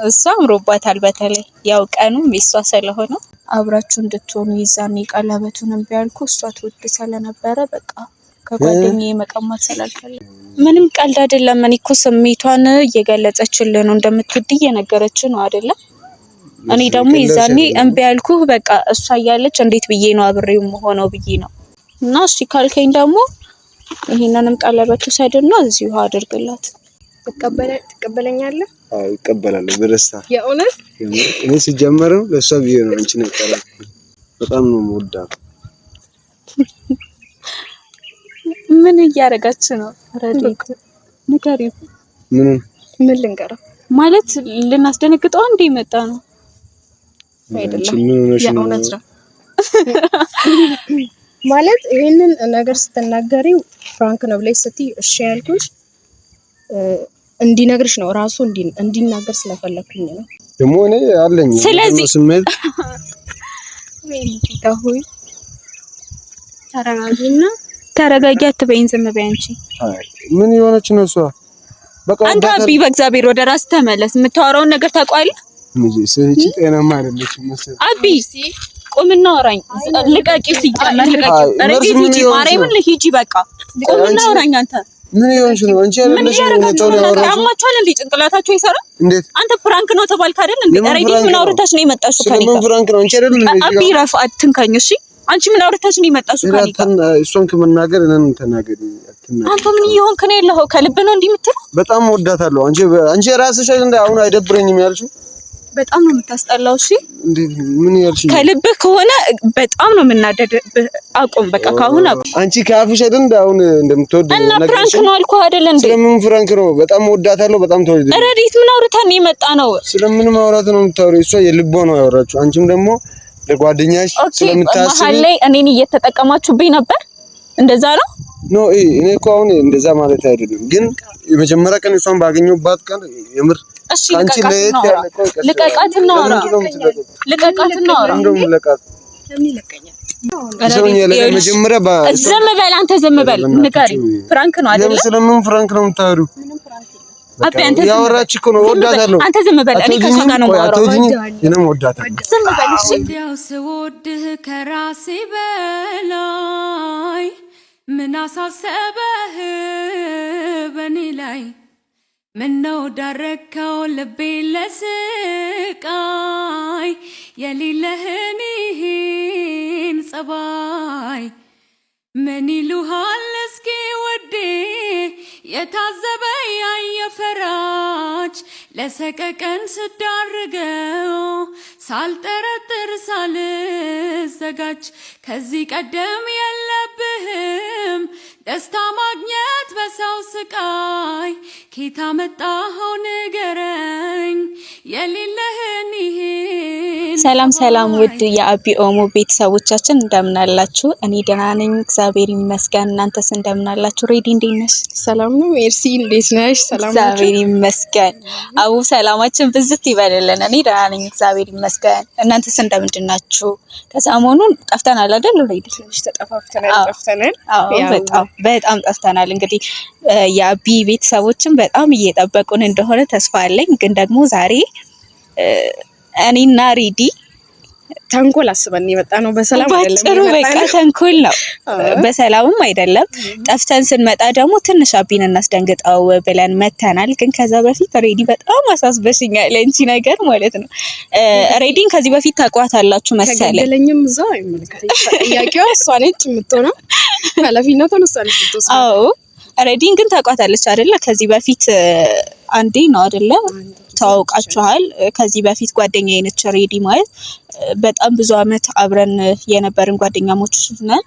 እሷ አምሮባታል። በተለይ ያው ቀኑም የሷ ስለሆነ አብራችሁ እንድትሆኑ ይዛኔ ቀለበቱንም ቢያልኩ እሷ ትወድ ስለነበረ በቃ ከጓደኛዬ መቀማት ስላልፈለኩ ምንም ቀልድ አይደለም። እኔ እኮ ስሜቷን እየገለጸችልህ ነው፣ እንደምትወድ እየነገረች ነው አይደለ? እኔ ደግሞ ይዛኔ እምቢ ያልኩህ በቃ እሷ እያለች እንዴት ብዬ ነው አብሬው መሆነው ብዬ ነው። እና እሺ ካልከኝ ደግሞ ይሄንንም ቀለበት ውሰድና እዚሁ አድርግላት። ትቀበለኛለህ? አዎ እቀበላለሁ በደስታ። የእውነት እኔ ሲጀመር ለሷ ብዬ ነው አንቺ ነቀራ በጣም ነው የምወዳት። ምን እያረጋች ነው? ረዲት ንገሪው። ምን ልንገረው? ማለት ልናስደነግጠው እንዴ መጣ ነው አይደለም? የእውነት ነው ማለት ይሄንን ነገር ስትናገሪው ፍራንክ ነው ብለሽ ስትይ እሺ ያልኩሽ እንዲነግርሽ ነው ራሱ እንዲናገር ስለፈለኩኝ ነው። ደግሞ እኔ አለኝ ስለዚህ ስሜት ታሆይ ተረጋጊ አትበይኝ፣ ዝም በይ አንቺ። ምን የሆነች ነው እሷ? በቃ አንተ አቢ በእግዚአብሔር ወደ ራስ ተመለስ። የምታወራውን ነገር ታውቃለህ? ስንቺ ጤናማ አይደለችም መሰለኝ። አቢ ቁምና አውራኝ። ልቀቂው፣ ሲጀመር ልቀቂው። ረዲት ሂጂ፣ ማርያምን ሂጂ፣ በቃ ቁምና አውራኝ። አንተ ምን ይሆንሽ ነው? አንቺ አይደለሽ ነው ያወራሽ? ያማችኋል እንዴ? ጭንቅላታችሁ አይሰራም? እንዴት አንተ ፍራንክ ነው ተባልክ አይደል እንዴ? ረዲት ምን አውርታሽ ነው የመጣሽው ከኔ? ምን ፍራንክ ነው? አንቺ አይደል እንዴ? አቢ ረፍ አትንካኝ እሺ። አንቺ ምን አውርታሽ ነው የመጣሽው ከኔ? እሷን ከመናገር እኔን ተናገሪ። አንተ ምን ይሆንክ ነው ያለው? ከልብ ነው እንዴ የምትለው? በጣም ወዳታለሁ። አንቺ ራስሽ እንደ አሁን አይደብረኝም ያልሽው? በጣም ነው የምታስጠላው። እሺ እንዴ ምን ያልሽኝ? ከልብህ ከሆነ በጣም ነው የምናደድብህ። አቁም በቃ ካሁን አቁም። አንቺ ካፍሽ አይደል እንደ አሁን እንደምትወድ እና ፍራንክ ነው አልኩህ አይደል እንዴ? ስለምን ፍራንክ ነው? በጣም ወዳታለሁ። በጣም ተወደደ። ረዲት ምን አውርተን የመጣ ነው? ስለምን ማውራት ነው የምታወሪው? እሷ የልቧ ነው ያወራችሁ። አንቺም ደግሞ ለጓደኛሽ ስለምታስቢ መሀል ላይ እኔን እየተጠቀማችሁብኝ ነበር። እንደዛ ነው ኖ እኔ እኮ አሁን እንደዛ ማለት አይደለም፣ ግን የመጀመሪያ ቀን እሷን ባገኘሁባት ቀን የምር እሺ ልቀቃትና አውራ። እንደውም ለቃት መጀመሪያ ዝም በል አንተ፣ ዝም በል ንገሪኝ። ፍራንክ ነው አይደል? ስለምን ፍራንክ ነው የምታወሪው? አቢ አንተ ያወራች እኮ ነው። ወዳታለሁ። አንተ ዝም በል። እኔ ከሷ ጋር ነው የማወራው። እኔም ወዳታለሁ። ዝም በል እሺ። እንዲያው ስወድህ ከራሴ በላይ ምን አሳሰበህ በኔ ላይ? ምነው ዳረከው ልቤ ለስቃይ? የሌለህን ይህን ጸባይ ምን ይሉሃል እስኪ ወዴ? የታዘበ ያየ ፈራጅ ለሰቀቀን ስዳርገው ሳልጠረጥር ሳልዘጋጅ። ከዚህ ቀደም የለብህም ደስታ ማግኘት በሰው ስቃይ። ኬታ መጣኸው ንገረኝ የሌለህን ይህን። ሰላም ሰላም፣ ውድ የአቢ ኦሞ ቤተሰቦቻችን እንደምን አላችሁ? እኔ ደህና ነኝ እግዚአብሔር ይመስገን። እናንተስ እንደምን አላችሁ? ሬዲ እንዴት ነሽ? ሰላም ነው ሜርሲ፣ እንዴት ነሽ? ሰላም ነው እግዚአብሔር ይመስገን። አቡ ሰላማችን ብዝት ይበልልን። እኔ ደህና ነኝ እግዚአብሔር ይመስገን። እናንተስ እንደምንድን ናችሁ? ከሰሞኑን ጠፍተናል አይደል? ሬዲ ትንሽ ተጠፋፍተናል። አዎ በጣም ጠፍተናል። እንግዲህ የአቢ ቤተሰቦችን በጣም እየጠበቁን እንደሆነ ተስፋ አለኝ። ግን ደግሞ ዛሬ እኔና ሬዲ ተንኮል አስበን የመጣ ነው። በሰላም አይደለም ባጭሩ፣ በቃ ተንኮል ነው፣ በሰላምም አይደለም። ጠፍተን ስንመጣ ደግሞ ትንሽ አቢን እናስደንግጠው ብለን መተናል። ግን ከዛ በፊት ሬዲ በጣም አሳስበሽኛል፣ አንቺ ነገር ማለት ነው። ሬዲን ከዚህ በፊት ታውቋታላችሁ መሰለኝ። ከገለኝም እዛው አይመለከተኝም። ጥያቄዋ እሷ ነች የምትሆነው፣ ኃላፊነቱን እሷ ነች የምትወስደው። አዎ ሬዲን ግን ታውቋታለች አይደለ? ከዚህ በፊት አንዴ ነው አይደለ? ታውቃችኋል። ከዚህ በፊት ጓደኛዬ ነች ሬዲ ማለት በጣም ብዙ አመት አብረን የነበርን ጓደኛሞች ነን።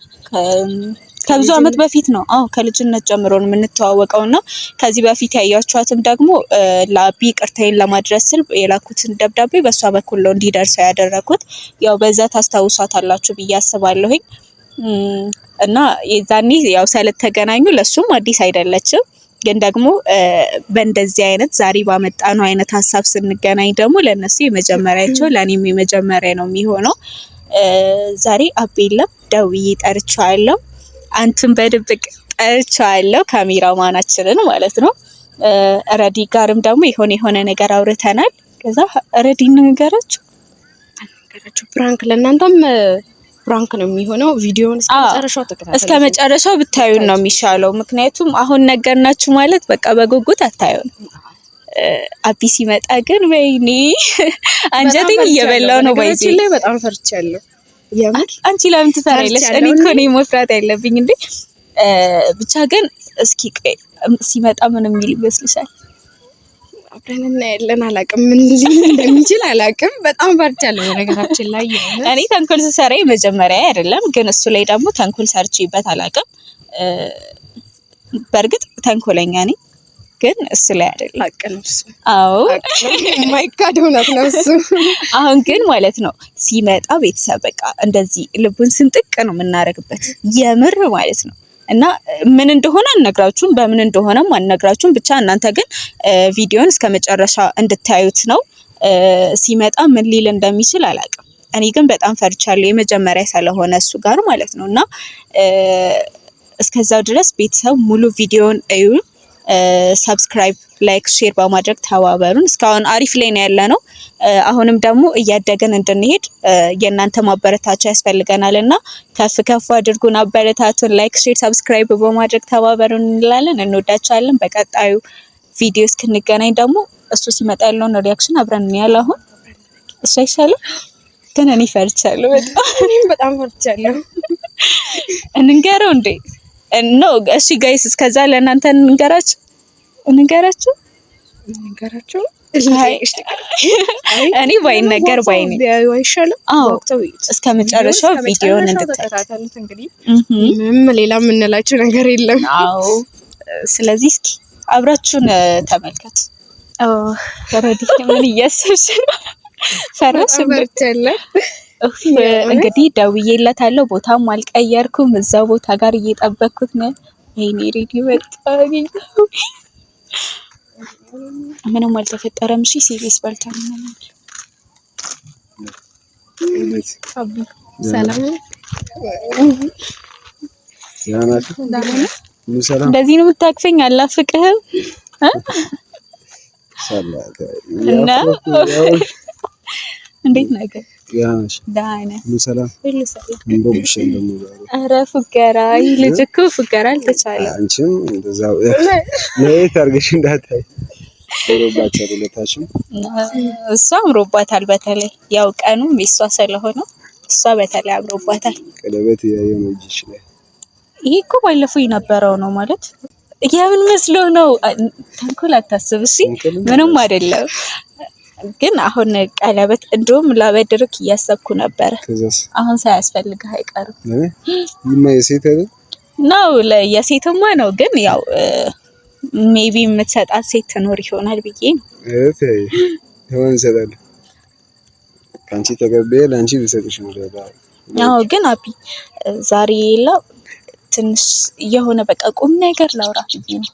ከብዙ አመት በፊት ነው። አዎ ከልጅነት ጀምሮ ነው የምንተዋወቀውና ከዚህ በፊት ያያችኋትም ደግሞ ለአቢ ቅርታዬን ለማድረስ ስል የላኩትን ደብዳቤ በሷ በኩል ነው እንዲደርሰው ያደረኩት። ያው በዛ ታስታውሷታላችሁ ብዬ አስባለሁኝ። እና የዛኔ ያው ስለተገናኙ ለሱም አዲስ አይደለችም። ግን ደግሞ በእንደዚህ አይነት ዛሬ ባመጣነው አይነት ሀሳብ ስንገናኝ ደግሞ ለነሱ የመጀመሪያቸው ለኔም የመጀመሪያ ነው የሚሆነው። ዛሬ አቤለም ደውዬ ጠርቻለሁ፣ አንተም በድብቅ ጠርቻለሁ፣ ካሜራማናችንን ማለት ነው። ረዲ ጋርም ደግሞ የሆነ ነገር አውርተናል። ከዛ ረዲ ንገራችሁ ፕራንክ ለእናንተም ፕራንክ ነው የሚሆነው። ቪዲዮውን እስከመጨረሻው ተከታተሉ። እስከመጨረሻው ብታዩን ነው የሚሻለው። ምክንያቱም አሁን ነገርናችሁ ማለት በቃ በጉጉት አታዩን። አቢ ሲመጣ ግን ወይኔ አንጀቴን እየበላው ነው። ባይዚ ላይ በጣም ፈርቻለሁ። የምር አንቺ ለምን ትፈሪያለሽ? እኔ እኮ ነኝ መፍራት ያለብኝ እንዴ። ብቻ ግን እስኪ ሲመጣ ምን የሚል ይመስልሻል? አብረን እናያለን። አላውቅም ምን ሊል እንደሚችል አላውቅም። በጣም ፈርቻለሁ ነገራችን ላይ። እኔ ተንኮል ስሰራ መጀመሪያ አይደለም፣ ግን እሱ ላይ ደግሞ ተንኮል ሰርቼበት አላውቅም። በእርግጥ ተንኮለኛ ነኝ ግን እሱ ላይ አይደለም። አቀንሱ አዎ ማይካድ እውነት ነው እሱ። አሁን ግን ማለት ነው ሲመጣ ቤተሰብ በቃ እንደዚህ ልቡን ስንጥቅ ነው የምናረግበት የምር ማለት ነው። እና ምን እንደሆነ አልነግራችሁም፣ በምን እንደሆነም አልነግራችሁም። ብቻ እናንተ ግን ቪዲዮን እስከመጨረሻ እንድታዩት ነው። ሲመጣ ምን ሊል እንደሚችል አላውቅም። እኔ ግን በጣም ፈርቻለሁ የመጀመሪያ ስለሆነ እሱ ጋር ማለት ነው። እና እስከዛው ድረስ ቤተሰብ ሙሉ ቪዲዮን እዩ። ሰብስክራይብ፣ ላይክ፣ ሼር በማድረግ ተባበሩን። እስካሁን አሪፍ ላይ ነው ያለነው። አሁንም ደግሞ እያደገን እንድንሄድ የእናንተ ማበረታቻ ያስፈልገናልና ከፍ ከፍ አድርጉን፣ አበረታቱን። ላይክ፣ ሼር፣ ሰብስክራይብ በማድረግ ተባበሩን እንላለን። እንወዳችኋለን። በቀጣዩ ቪዲዮ እስክንገናኝ ደግሞ እሱ ሲመጣ ያለውን ሪያክሽን አብረን እንያለን። አሁን እሱ አይሻልም? ግን እኔ ፈርቻለሁ በጣም ፈርቻለሁ። እንንገረው እንዴ? ኖ እሺ ጋይስ፣ እስከዛ ለእናንተ እንንገራችሁ እኔ ባይነገር ባይኔ አይሻልም? እስከ መጨረሻው ቪዲዮን እንድትከታተሉት እንግዲህ ምንም ሌላ የምንላችሁ ነገር የለም። አዎ ስለዚህ እስኪ አብራችሁን ተመልከቱ። ረዲ ምን እያሰብሽ ነው? ፈራሽ እንበርተለ እንግዲህ ደውዬለታለሁ። ቦታም አልቀየርኩም፣ እዛው ቦታ ጋር እየጠበቅኩት ነው። ወይኔ ሬዲ መጣኝ። ምንም አልተፈጠረም። እሺ ሲሪየስ ባልታም ነው። ሰላም እንደዚህ ነው የምታቅፈኝ? አላፍቅህም እና እንዴት ነገር ዳና ሰላም ኧረ ፉገራ ይህ ልጅ እኮ ፉገራ አልተቻለም። አንቺም እንደዛው ነይት አድርገሽ እንዳታይ ሮባቻ ሁለታችን እሷ አምሮባታል። በተለይ ያው ቀኑም የእሷ ስለሆነ እሷ በተለይ አምሮባታል። ቀለበት ያየው ነው እጅሽ ላይ። ይሄ እኮ ባለፈው የነበረው ነው ማለት የምን መስሎ ነው? ተንኮል አታስብ እሺ፣ ምንም አይደለም። ግን አሁን ቀለበት እንደውም ላበድርክ እያሰብኩ ነበር። አሁን ሳያስፈልግህ አይቀርም። የሴት አይደል ነው? የሴትማ ነው። ግን ያው ሜቢ የምትሰጣት ሴት ትኖር ይሆናል ብዬ ነው። ሆን ይሰጣል። ካንቺ ተቀበለ ለአንቺ ቢሰጥሽ ነው። አዎ ግን አቢ ዛሬ ላ ትንሽ የሆነ በቃ ቁም ነገር ላውራ ብዬ ነው።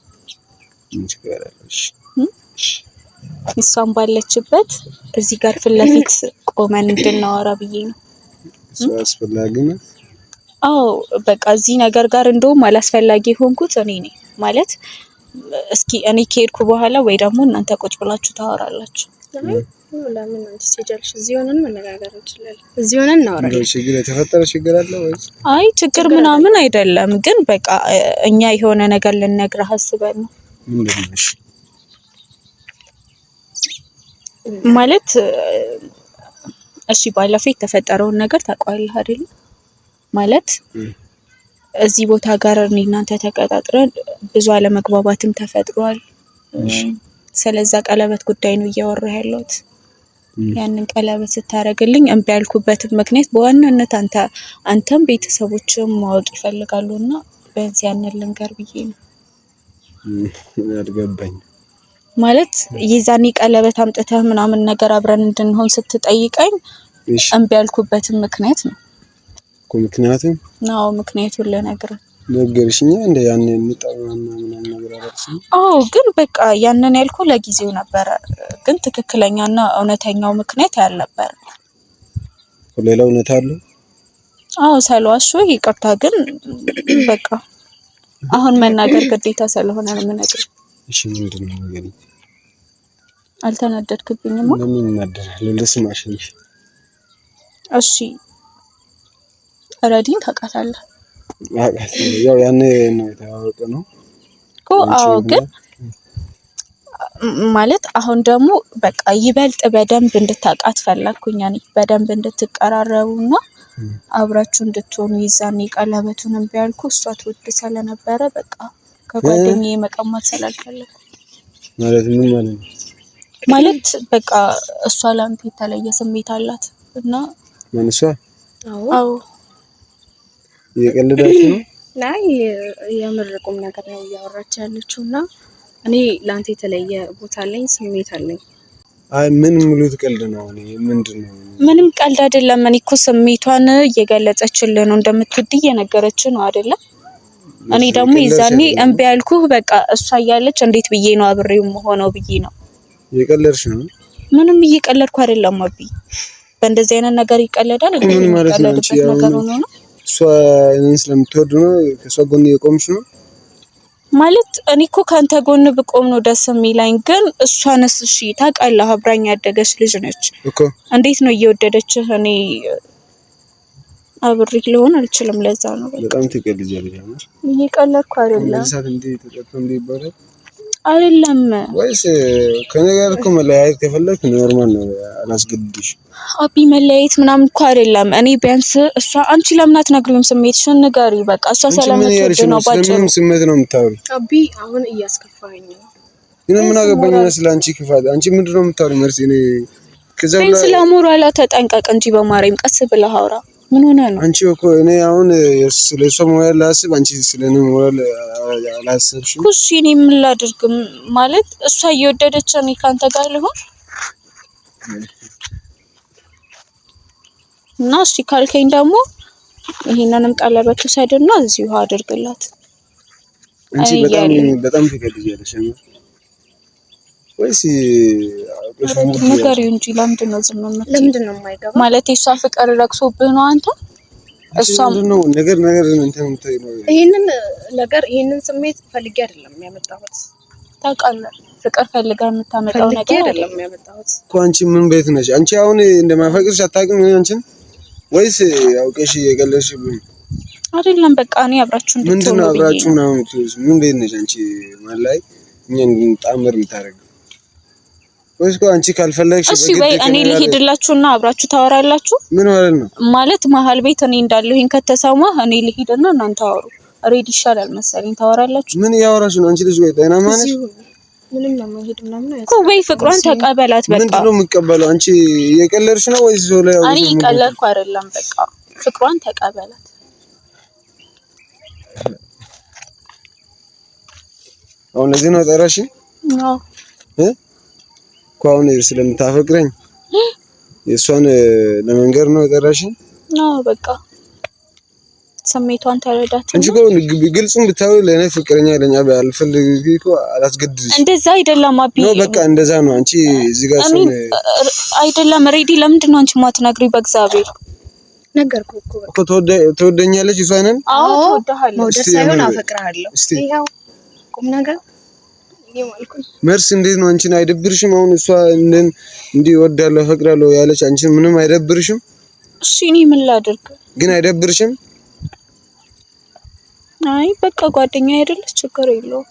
እሷም ባለችበት እዚህ ጋር ፊት ለፊት ቆመን እንድናወራ ብዬ ነው። እሱ አስፈላጊ ነው። አዎ በቃ እዚህ ነገር ጋር እንደውም አላስፈላጊ ሆንኩት እኔ ነኝ ማለት። እስኪ እኔ ከሄድኩ በኋላ ወይ ደግሞ እናንተ ቁጭ ብላችሁ ታወራላችሁ። ለምን አንቺ ሲጀልሽ እዚህ ሆነን መነጋገር እንችላለን። እዚህ ሆነን እናወራለን። ችግር የተፈጠረ ችግር አለ ወይስ? አይ ችግር ምናምን አይደለም፣ ግን በቃ እኛ የሆነ ነገር ልንነግርህ አስበን ነው። ምንድን ነው? ማለት እሺ ባለፈው የተፈጠረውን ነገር ታውቃለህ አይደል? ማለት እዚህ ቦታ ጋር እኔ እናንተ ተቀጣጥረን ብዙ አለመግባባትም ተፈጥሯል። ስለዛ ቀለበት ጉዳይ ነው እያወራሁ ያለሁት። ያንን ቀለበት ስታረግልኝ እምቢ ያልኩበትን ምክንያት በዋናነት አንተም ቤተሰቦችም ማወቅ ይፈልጋሉና በዚህ ያንን ልንገር ብዬ ነው። አልገባኝ ማለት የዛኔ ቀለበት አምጥተህ ምናምን ነገር አብረን እንድንሆን ስትጠይቀኝ እምቢ ያልኩበትን ምክንያት ነው እኮ። ምክንያቱም ነው ምክንያቱን ልነግርህ ነገርሽኛ እንደ ያኔ እንጣጣና ምናምን ነገር አላልሽም? አዎ ግን በቃ ያንን ያልኩ ለጊዜው ነበረ፣ ግን ትክክለኛና እውነተኛው ምክንያት ያልነበረ። ሌላ እውነት አለ? አዎ ሳልዋሽ ይቅርታ፣ ግን በቃ አሁን መናገር ግዴታ ስለሆነ ነው የምነግርህ። እሺ ምንድነው ነገር? አልተናደድክብኝም? ለምን እናደዳለሁ? ለስማሽ እንጂ። እሺ ረዲን ታውቃታለህ? ያው ያኔ ነው የተዋወቅነው እኮ። አዎ ግን ማለት አሁን ደግሞ በቃ ይበልጥ በደንብ እንድታውቃት ፈለኩኝ እኔ በደንብ እንድትቀራረቡና አብራችሁ እንድትሆኑ። ይዛኔ ቀለበቱን እምቢ ያልኩ እሷ ትወድ ስለነበረ በቃ ከጓደኛዬ መቀማት ስላልፈለኩ። ማለት ምን ማለት ነው? ማለት በቃ እሷ ላንተ የተለየ ስሜት አላት እና ምን እሷ? አዎ እየቀለዳችሁ ነው? ላይ የምርቁም ነገር ነው እያወራች ያለችውና እኔ ላንተ የተለየ ቦታ አለኝ፣ ስሜት አለኝ። አይ ምን ሙሉት ቀልድ ነው? እኔ ምንድነው? ምንም ቀልድ አይደለም። እኔ እኮ ስሜቷን እየገለጸችልህ ነው፣ እንደምትወድ እየነገረች ነው አይደለ? እኔ ደግሞ ይዛኔ እምቢ ያልኩህ በቃ እሷ እያለች እንዴት ብዬ ነው አብሬው ሆነው ብዬ ነው። እየቀለድሽ ነው? ምንም እየቀለድኩ አይደለም አቢ። በእንደዚህ አይነት ነገር ይቀለዳል? ምን ማለት ነው? ነገር ነው። እሷ እኔን ስለምትወድ ነው ከሷ ጎን የቆምሽ ነው ማለት? እኔ እኮ ካንተ ጎን ብቆም ነው ደስ የሚለኝ። ግን እሷንስ እሺ ታውቃለህ፣ አብራኝ ያደገች ልጅ ነች እኮ። እንዴት ነው እየወደደችህ እኔ አብሬ ልሆን አልችልም። ለዛ ነው በጣም ትቀልጃለሽ። አሁን እየቀለድኩ አይደለም። ለሳት እንዴ ተጠጥቶ እንዴ ይባላል አይደለም ወይስ ከኔ ጋር እኮ መለያየት ከፈለክ ኖርማል ነው፣ አላስገድድሽ። አቢ መለያየት ምናምን እኮ አይደለም። እኔ ቢያንስ እሷ አንቺ ለምን አትነግሪውም? ስሜትሽን ንገሪ በቃ። እሷ ስለምትወድ ነው ባጭሩ። ምንም ስሜት ነው የምታወሪው? አቢ አሁን እያስከፋኝ ነው። ግን ምን አገባኝ ስለ አንቺ ክፋት? አንቺ ምንድነው የምታወሪው? መርሲ እኔ ከዛው ላይ ስለ ሞራላ ተጠንቀቅ እንጂ በማርያም ቀስ ብለህ አውራ። ምን ሆነ ነው? አንቺ እኮ እኔ አሁን ስለሷ ሞራል ላስብ፣ አንቺ ስለኔ ሞራል አላስብሽም እኮ። እሺ እኔ ምን ላድርግ? ማለት እሷ እየወደደች እኔ ካንተ ጋር ልሆን እና እሺ ካልከኝ ደግሞ ይሄንንም ቀለበት ውሰድና እዚሁ አድርግላት። አንቺ በጣም ትቀልጃለሽ ወይስ ነገር እንጂ ለምንድን ነው ዝም የምትለው? ለምንድን ነው የማይገባ? ማለት የሷ ፍቅር ረክሶብህ ነው አንተ? እሷም ነው ነገር እንትን ነው። ይሄንን ስሜት ፈልጌ አይደለም ያመጣሁት። ታውቃለህ፣ ፍቅር ፈልጋ የምታመጣው ነገር አይደለም ያመጣሁት እኮ። አንቺ ምን ቤት ነሽ? አንቺ አሁን እንደማፈቅርሽ አታውቅም አንቺን? ወይስ አውቀሽ የገለሽብኝ? አይደለም በቃ እኔ አብራችሁ እንድትሆኑ ምንድነው አብራችሁ ነው? ምን ቤት ነሽ አንቺ? ማለት እኛን ጣምር የምታረግ ወይስ እኮ አንቺ ካልፈለግሽ እሺ ወይ እኔ ልሂድላችሁና አብራችሁ ታወራላችሁ? ምን ማለት ነው? ማለት መሀል ቤት እኔ እንዳለሁ ይሄን ከተሰማህ እኔ ልሂድና እናንተ አወሩ። ሬዲ ይሻላል መሰለኝ። ታወራላችሁ? ምን ያወራሽ ነው አንቺ ልጅ? ወይ ጤናማ ነሽ? ምንም ነው የማይሄድ ምናምን እኮ። ወይ ፍቅሯን ተቀበላት በቃ። ምንድነው የምትቀበለው? አንቺ እየቀለድሽ ነው ወይስ ዞላ ያው? እኔ እየቀለድኩ አይደለም በቃ። ፍቅሯን ተቀበላት። አሁን ለዚህ ነው ጠራሽ? አዎ አሁን ስለምታፈቅረኝ የእሷን ለመንገር ነው የጠራሽ? አዎ በቃ ስሜቷን ተረዳት። አንቺ እኮ ግልጹን ብታው ለኔ ፍቅረኛ ለኛ አልፈልግ እኮ አላስገድድሽ። እንደዛ አይደለም አቢ ነው በቃ እንደዛ ነው። አንቺ እዚህ ጋር ሰው አይደለም ሬዲ። ለምንድን ነው አንቺ ማትነግሪው? በእግዚአብሔር ነገርኩህ እኮ ትወደኛለች እሷ ነን? አዎ ትወደሃለች። መውደድ ሳይሆን አፈቅርሃለሁ። ይሄው ቁም ነገር መርስ እንዴት ነው? አንቺን አይደብርሽም? አሁን እሷ እንዲህ እወዳለሁ አፈቅራለሁ ያለች አንቺን ምንም አይደብርሽም? እሺ እኔ ምን ላድርግ? ግን አይደብርሽም? አይ በቃ ጓደኛ አይደለች፣ ችግር የለውም።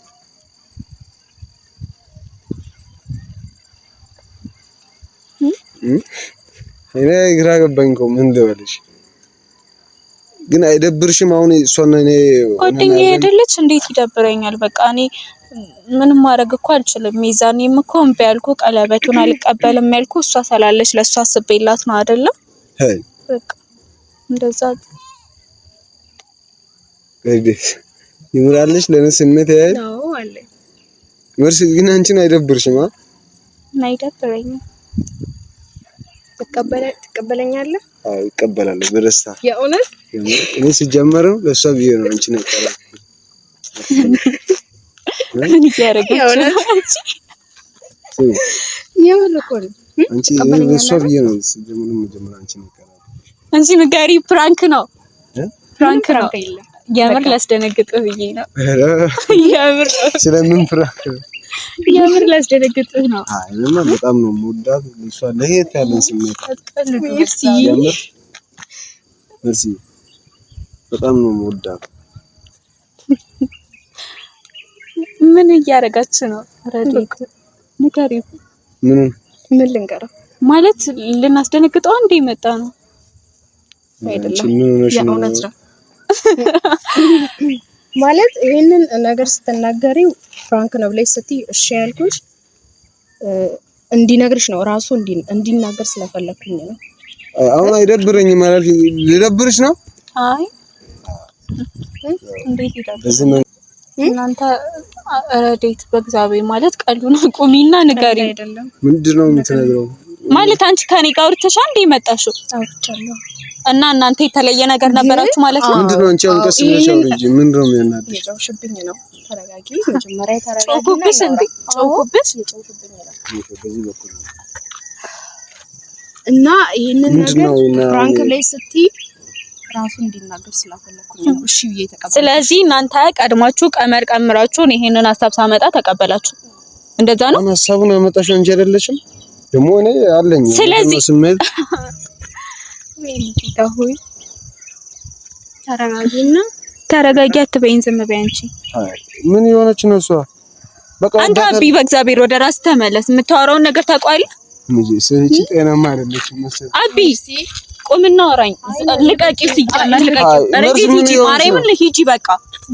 እኔ ግራ ገባኝ እኮ ምን ልበልሽ? ግን አይደብርሽም? አሁን እሷና እኔ ጓደኛ አይደለች፣ እንዴት ይደብረኛል? በቃ እኔ ምንም ማድረግ እኮ አልችልም። ሚዛኔም እኮ እምቢ ያልኩ ቀለበቱን አልቀበልም ያልኩ እሷ ስላለች ለእሷ አስቤላት ነው አይደለም? አይ በቃ እንደዛ አይደስ ይምራልሽ ለኔ ስሜት ያያል። አዎ አለ መርስ ግን አንቺን አይደብርሽም? አይደብረኝም። ትቀበለኛለህ? አዎ እቀበላለሁ በደስታ። የእውነት እኔ ሲጀመርም ለሷ ብዬ ነው አንቺን አቀራረብ ምን ያረጋችሁ? የምር እኮ ነው። አንቺ ለሷ ብዬ ነው ሲጀምርም መጀመሪያ አንቺን አቀራረብ አንቺ ንገሪ። ፕራንክ ነው ፕራንክ ነው። የምር ላስደነግጥህ ብዬ ነው። የምር ስለምን ፍራንክ? የምር ላስደነግጥህ ነው። አይ ምንም በጣም ነው የምወዳት እሷ ለየት ያለ ስሜት የምር መሲ በጣም ነው የምወዳት። ምን እያደረጋች ነው? ረዲት ንገሪው። ምን ልንገረው ማለት ልናስደነግጠው እንደ መጣ ነው አይደለም? የእውነት ነው ማለት ይሄንን ነገር ስትናገሪው ፍራንክ ነው ብለሽ ስትይ እሺ ያልኩሽ እንዲነግርሽ ነው ራሱ እንዲናገር ስለፈለኩኝ ነው። አሁን አይደብረኝም ማለት ሊደብርሽ ነው? አይ እንዴት ይደብራል? እናንተ ረዲት በእግዚአብሔር ማለት ቀሉን አቁሚና ንገሪው። ምንድነው የምትነግረው? ማለት አንቺ ከኔ ጋር ወርተሻ እንደ መጣሽው አውርቻለሁ እና እናንተ የተለየ ነገር ነበራችሁ ማለት ነው? ምንድነው አንቺ አሁን ቀስ ብለሽ አውሪ እንጂ ምንድነው የሚያናድሽ? የጨውሽብኝ ነው። ተረጋጊ መጀመሪያ ተረጋጊ። ጮኩብሽ እንዴ? ጮኩብሽ? የጨውሽብኝ ነው በዚህ በኩል እና ይሄንን ነገር ፍራንክ ላይ ስትይ ራሱ እንዲናገር ስለፈለኩኝ እሺ ብዬ ተቀበልኩ። ስለዚህ እናንተ ቀድማችሁ ቀመር ቀምራችሁ ይሄንን ሐሳብ ሳመጣ ተቀበላችሁ። እንደዛ ነው? ሐሳቡን ያመጣሽው እንጂ አይደለሽም? ደግሞ እኔ አለኝ ስሜት ሆይ ተረጋጊ አትበይኝ። ዝም በይ አንቺ። ምን የሆነች ነው እሷ? በቃ አንተ አቢ በእግዚአብሔር ወደ ራስ ተመለስ። የምታወራውን ነገር ታውቃለህ? ልጅ ስለዚህ ጤናማ አይደለችም መሰለኝ። አቢ ቁምና አውራኝ። ልቀቂ ሲጀመር ልቀቂ። ረዲት ሂጂ ማርያምን ሂጂ በቃ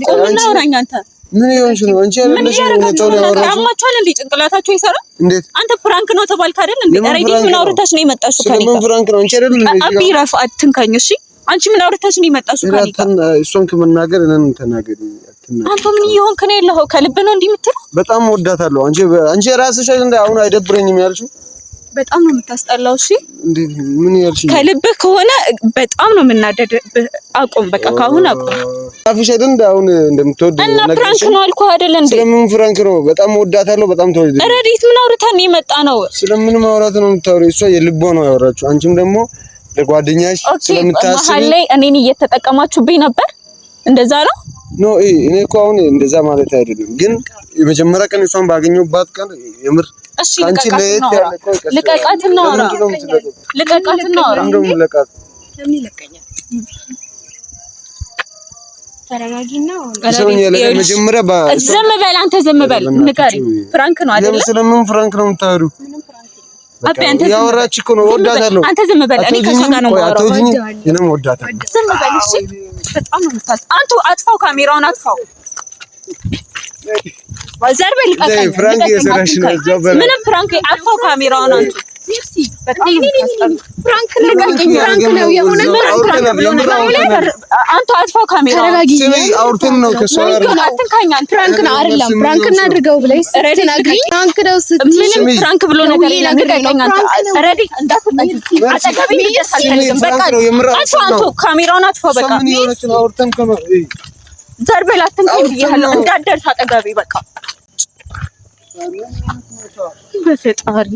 ቁምና አውራኝ። አንተ ምን ይሆንሽ ነው? አንቺ አይደለሽ ነው ተወራራሽ? አማቻል እንዴ ጭንቅላታቸው ይሰራ? እንዴት አንተ ፍራንክ ነው ተባልክ አይደል እንዴ? ረዲት ምን አውርታሽ ነው የመጣሽው ከኔ ጋር? ምን ፍራንክ ነው? አንቺ አይደል እንዴ? አቢ ረፍ አትንካኝ እሺ። አንቺ ምን አውርታሽ ነው የመጣሽው ከኔ ጋር? እሷን ከመናገር እኔን ተናገሪ። አንተ ምን ይሆንክ ነው ያለኸው? ከልብ ነው እንዲህ የምትለው? በጣም ወዳታለሁ። አንቺ ራስሽ እንደ አሁን አይደብረኝም ያልሽው? በጣም ነው የምታስጠላው። እሺ እንዴት ምን ያልሽ? ከልብህ ከሆነ በጣም ነው የምናደድ። አቁም በቃ ካሁን አቁም። አፍሽ አይደል እንደ አሁን እንደምትወድ እና ፍራንክ ነው አልኩህ አይደል እንዴ? ስለምን ፍራንክ ነው? በጣም ወዳታለሁ። በጣም ተወደደ። ረዲት ምን አውርታን የመጣ ነው? ስለምን ማውራት ነው የምታወሪው? እሷ የልቧ ነው ያወራችው። አንቺም ደግሞ ለጓደኛሽ ስለምታስቢ መሀል ላይ እኔን እየተጠቀማችሁብኝ ነበር። እንደዛ ነው ኖ እኔ እኮ አሁን እንደዛ ማለት አይደለም፣ ግን የመጀመሪያ ቀን እሷን ባገኘሁባት ቀን የምር እሺ ልቀቃት እናውራ። ተረጋጊና መጀመሪያ ዝም በል አንተ ዝም በል። ንገሪኝ ፍራንክ ነው አይደል? ስለምን ፍራንክ ነው የምታወሪው? አቢ አንተ ያወራች እኮ ነው ወዳታለሁ። አንተ ዝም በል። እኔ ከሷ ጋር ነው የማወራው። እኔም ወዳታለሁ። ዝም በል እሺ። በጣም ነው የምታስ አንተ አጥፋው፣ ካሜራውን አጥፋው። ዘር በል ልቀቀኝ። ፍራንክ የሰራሽ ነው ጀበረ። ምንም ፍራንክ አጥፋው፣ ካሜራውን አንተ በጣም ፍራንክ ነው የሆነ አንተ አጥፋው ካሜራውን። አውርተን ነው ከሷ ጋር አትንካኝ። ፍራንክ ነው አይደለም ፍራንክ እናድርገው ብለሽ ስትነግሪኝ ፍራንክ ነው ስትይ ምንም ፍራንክ ብሎ ነገር ልቀቀኝ። አንተ ረዲ እንዳትጠቂ አጠገቤ እንድትደርስ አልፈልግም። በቃ አጥፋው ካሜራውን አጥፋው። በቃ ምን ይሆነች ነው? አውርተን ዘር በል አትንካኝ ብዬሃለሁ። እንዳትደርስ አጠገቤ በቃ በፈጣሪ